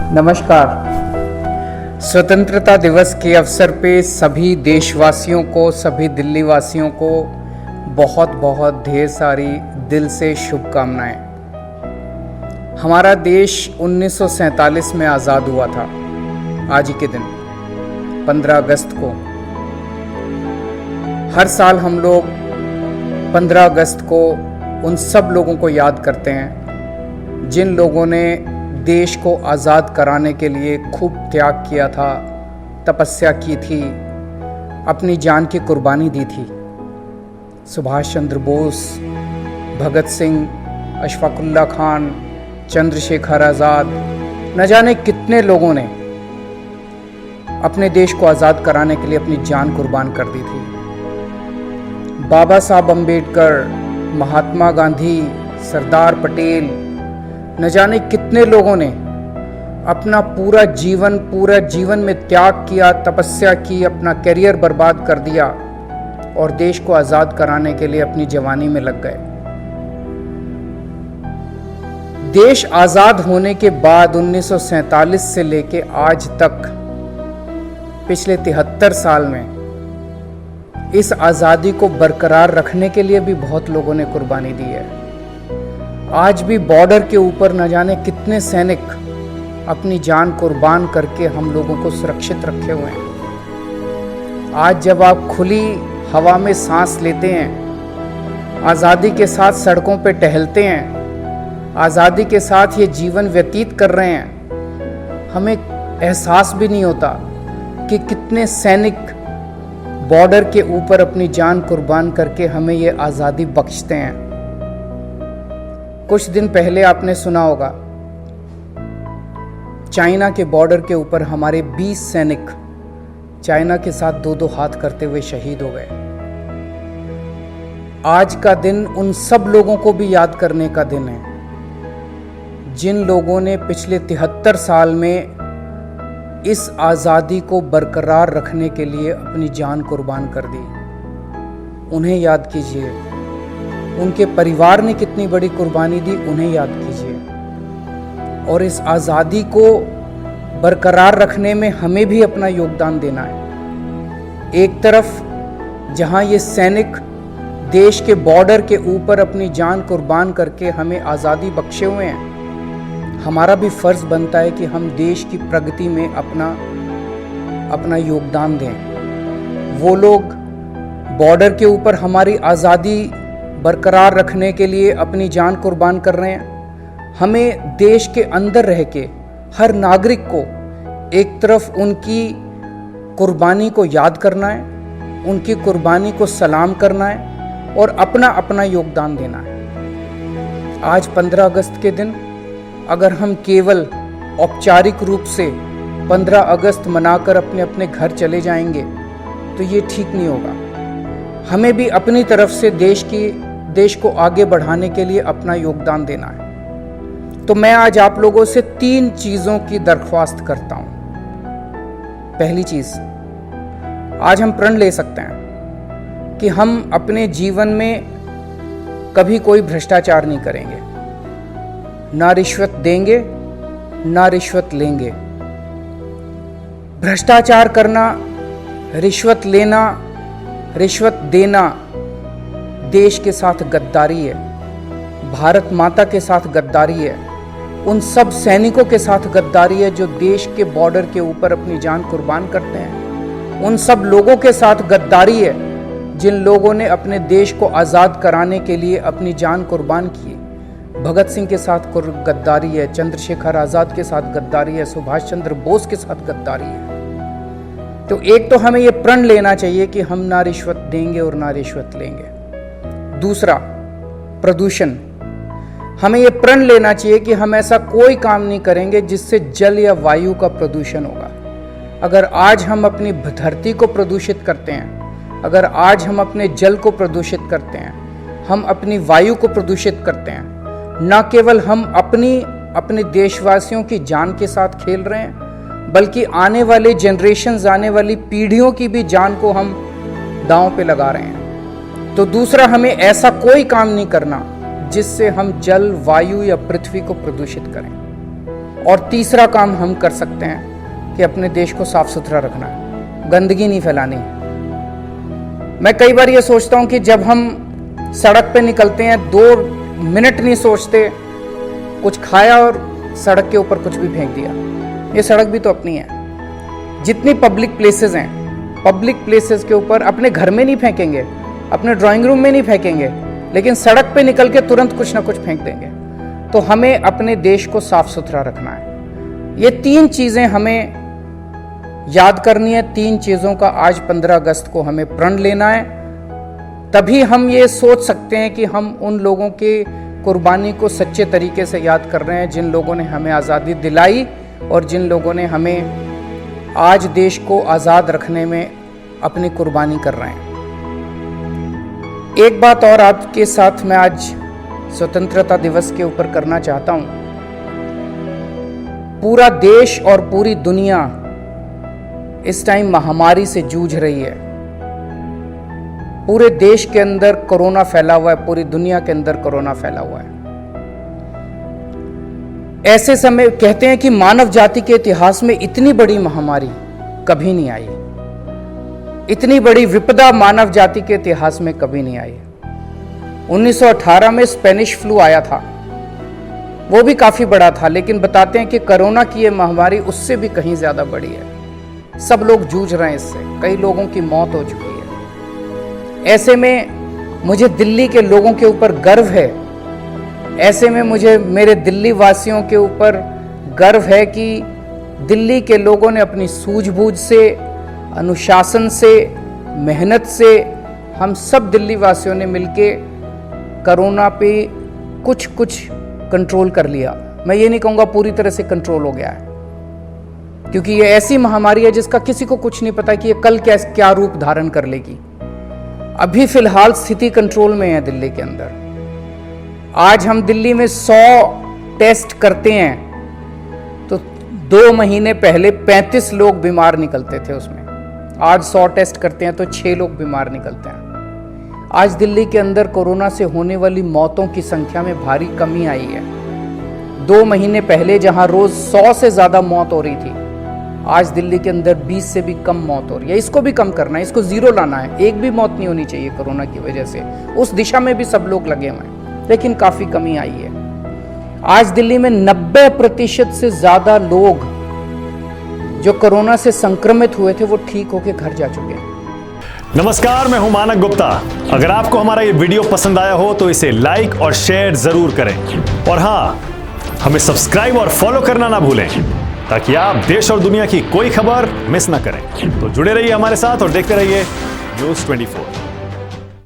नमस्कार। स्वतंत्रता दिवस के अवसर पे सभी देशवासियों को, सभी दिल्ली वासियों को बहुत बहुत ढेर सारी दिल से शुभकामनाएं। हमारा देश 1947 में आज़ाद हुआ था। आज ही के दिन 15 अगस्त को हर साल हम लोग 15 अगस्त को उन सब लोगों को याद करते हैं जिन लोगों ने देश को आज़ाद कराने के लिए खूब त्याग किया था, तपस्या की थी, अपनी जान की कुर्बानी दी थी। सुभाष चंद्र बोस, भगत सिंह, अशफाकुल्ला खान, चंद्रशेखर आज़ाद, न जाने कितने लोगों ने अपने देश को आज़ाद कराने के लिए अपनी जान कुर्बान कर दी थी। बाबा साहब अम्बेडकर, महात्मा गांधी, सरदार पटेल, न जाने कितने लोगों ने अपना पूरा जीवन में त्याग किया, तपस्या की, अपना करियर बर्बाद कर दिया और देश को आज़ाद कराने के लिए अपनी जवानी में लग गए। देश आज़ाद होने के बाद 1947 से लेके आज तक पिछले 73 साल में इस आज़ादी को बरकरार रखने के लिए भी बहुत लोगों ने कुर्बानी दी है। आज भी बॉर्डर के ऊपर न जाने कितने सैनिक अपनी जान कुर्बान करके हम लोगों को सुरक्षित रखे हुए हैं। आज जब आप खुली हवा में सांस लेते हैं, आज़ादी के साथ सड़कों पे टहलते हैं, आज़ादी के साथ ये जीवन व्यतीत कर रहे हैं, हमें एहसास भी नहीं होता कि कितने सैनिक बॉर्डर के ऊपर अपनी जान कुर्बान करके हमें ये आज़ादी बख्शते हैं। कुछ दिन पहले आपने सुना होगा चाइना के बॉर्डर के ऊपर हमारे 20 सैनिक चाइना के साथ दो हाथ करते हुए शहीद हो गए। आज का दिन उन सब लोगों को भी याद करने का दिन है जिन लोगों ने पिछले 73 साल में इस आज़ादी को बरकरार रखने के लिए अपनी जान कुर्बान कर दी। उन्हें याद कीजिए। उनके परिवार ने कितनी बड़ी कुर्बानी दी, उन्हें याद कीजिए। और इस आज़ादी को बरकरार रखने में हमें भी अपना योगदान देना है। एक तरफ जहां ये सैनिक देश के बॉर्डर के ऊपर अपनी जान कुर्बान करके हमें आज़ादी बख्शे हुए हैं, हमारा भी फर्ज बनता है कि हम देश की प्रगति में अपना योगदान दें। वो लोग बॉर्डर के ऊपर हमारी आज़ादी बरकरार रखने के लिए अपनी जान कुर्बान कर रहे हैं। हमें देश के अंदर रह के हर नागरिक को एक तरफ उनकी कुर्बानी को याद करना है, उनकी कुर्बानी को सलाम करना है और अपना योगदान देना है। आज 15 अगस्त के दिन अगर हम केवल औपचारिक रूप से 15 अगस्त मनाकर अपने घर चले जाएंगे तो ये ठीक नहीं होगा। हमें भी अपनी तरफ से देश को आगे बढ़ाने के लिए अपना योगदान देना है। तो मैं आज आप लोगों से 3 चीज़ों की दरख्वास्त करता हूं। पहली चीज़, आज हम प्रण ले सकते हैं कि हम अपने जीवन में कभी कोई भ्रष्टाचार नहीं करेंगे, ना रिश्वत देंगे, ना रिश्वत लेंगे। भ्रष्टाचार करना, रिश्वत लेना, रिश्वत देना देश के साथ गद्दारी है, भारत माता के साथ गद्दारी है, उन सब सैनिकों के साथ गद्दारी है जो देश के बॉर्डर के ऊपर अपनी जान कुर्बान करते हैं। उन सब लोगों के साथ गद्दारी है जिन लोगों ने अपने देश को आज़ाद कराने के लिए अपनी जान कुर्बान की। भगत सिंह के साथ गद्दारी है, चंद्रशेखर आज़ाद के साथ गद्दारी है, सुभाष चंद्र बोस के साथ गद्दारी है। तो एक तो हमें यह प्रण लेना चाहिए कि हम ना रिश्वत देंगे और ना रिश्वत लेंगे। दूसरा, प्रदूषण। हमें यह प्रण लेना चाहिए कि हम ऐसा कोई काम नहीं करेंगे जिससे जल या वायु का प्रदूषण होगा। अगर आज हम अपनी धरती को प्रदूषित करते हैं, अगर आज हम अपने जल को प्रदूषित करते हैं, हम अपनी वायु को प्रदूषित करते हैं, न केवल हम अपने देशवासियों की जान के साथ खेल रहे हैं, बल्कि आने वाले जनरेशन्स, आने वाली पीढ़ियों की भी जान को हम दांव पे लगा रहे हैं। तो दूसरा, हमें ऐसा कोई काम नहीं करना जिससे हम जल, वायु या पृथ्वी को प्रदूषित करें। और तीसरा काम हम कर सकते हैं कि अपने देश को साफ सुथरा रखना है, गंदगी नहीं फैलानी। मैं कई बार ये सोचता हूं कि जब हम सड़क पे निकलते हैं 2 मिनट नहीं सोचते, कुछ खाया और सड़क के ऊपर कुछ भी फेंक दिया। ये सड़क भी तो अपनी है। जितनी पब्लिक प्लेसेस हैं, पब्लिक प्लेसेस के ऊपर अपने घर में नहीं फेंकेंगे, अपने ड्राइंग रूम में नहीं फेंकेंगे, लेकिन सड़क पे निकल के तुरंत कुछ ना कुछ फेंक देंगे। तो हमें अपने देश को साफ सुथरा रखना है। ये 3 चीजें हमें याद करनी है। 3 चीजों का आज 15 अगस्त को हमें प्रण लेना है। तभी हम ये सोच सकते हैं कि हम उन लोगों के कुर्बानी को सच्चे तरीके से याद कर रहे हैं, जिन लोगों ने हमें आज़ादी दिलाई और जिन लोगों ने हमें आज देश को आज़ाद रखने में अपनी कुर्बानी कर रहे हैं। एक बात और आपके साथ मैं आज स्वतंत्रता दिवस के ऊपर करना चाहता हूं। पूरा देश और पूरी दुनिया इस टाइम महामारी से जूझ रही है। पूरे देश के अंदर कोरोना फैला हुआ है, पूरी दुनिया के अंदर कोरोना फैला हुआ है। ऐसे समय कहते हैं कि मानव जाति के इतिहास में इतनी बड़ी महामारी कभी नहीं आई, इतनी बड़ी विपदा मानव जाति के इतिहास में कभी नहीं आई। 1918 में स्पेनिश फ्लू आया था, वो भी काफी बड़ा था, लेकिन बताते हैं कि कोरोना की ये महामारी उससे भी कहीं ज्यादा बड़ी है। सब लोग जूझ रहे हैं इससे, कई लोगों की मौत हो चुकी है। ऐसे में मुझे दिल्ली के लोगों के ऊपर गर्व है। ऐसे में मुझे मेरे दिल्ली वासियों के ऊपर गर्व है कि दिल्ली के लोगों ने अपनी सूझबूझ से, अनुशासन से, मेहनत से, हम सब दिल्ली वासियों ने मिलके कोरोना पे कुछ कंट्रोल कर लिया। मैं ये नहीं कहूँगा पूरी तरह से कंट्रोल हो गया है, क्योंकि ये ऐसी महामारी है जिसका किसी को कुछ नहीं पता कि ये कल क्या रूप धारण कर लेगी। अभी फिलहाल स्थिति कंट्रोल में है दिल्ली के अंदर। आज हम दिल्ली में 100 टेस्ट करते हैं तो 2 महीने पहले 35 लोग बीमार निकलते थे उसमें। आज 100 टेस्ट करते हैं तो 6 लोग बीमार निकलते हैं। आज दिल्ली के अंदर कोरोना से होने वाली मौतों की संख्या में भारी कमी आई है। 2 महीने पहले जहां रोज 100 से ज्यादा मौत हो रही थी, आज दिल्ली के अंदर 20 से भी कम मौत हो रही है। इसको भी कम करना है, इसको जीरो लाना है। एक भी मौत नहीं होनी चाहिए कोरोना की वजह से। उस दिशा में भी सब लोग लगे हुए हैं, लेकिन काफी कमी आई है। आज दिल्ली में 90% से ज्यादा लोग जो कोरोना से संक्रमित हुए थे वो ठीक होकर घर जा चुके हैं। नमस्कार, मैं हूं मानक गुप्ता। अगर आपको हमारा ये वीडियो पसंद आया हो तो इसे लाइक और शेयर जरूर करें, और हाँ, हमें सब्सक्राइब और फॉलो करना ना भूलें, ताकि आप देश और दुनिया की कोई खबर मिस ना करें। तो जुड़े रहिए हमारे साथ और देखते रहिए न्यूज़ 24।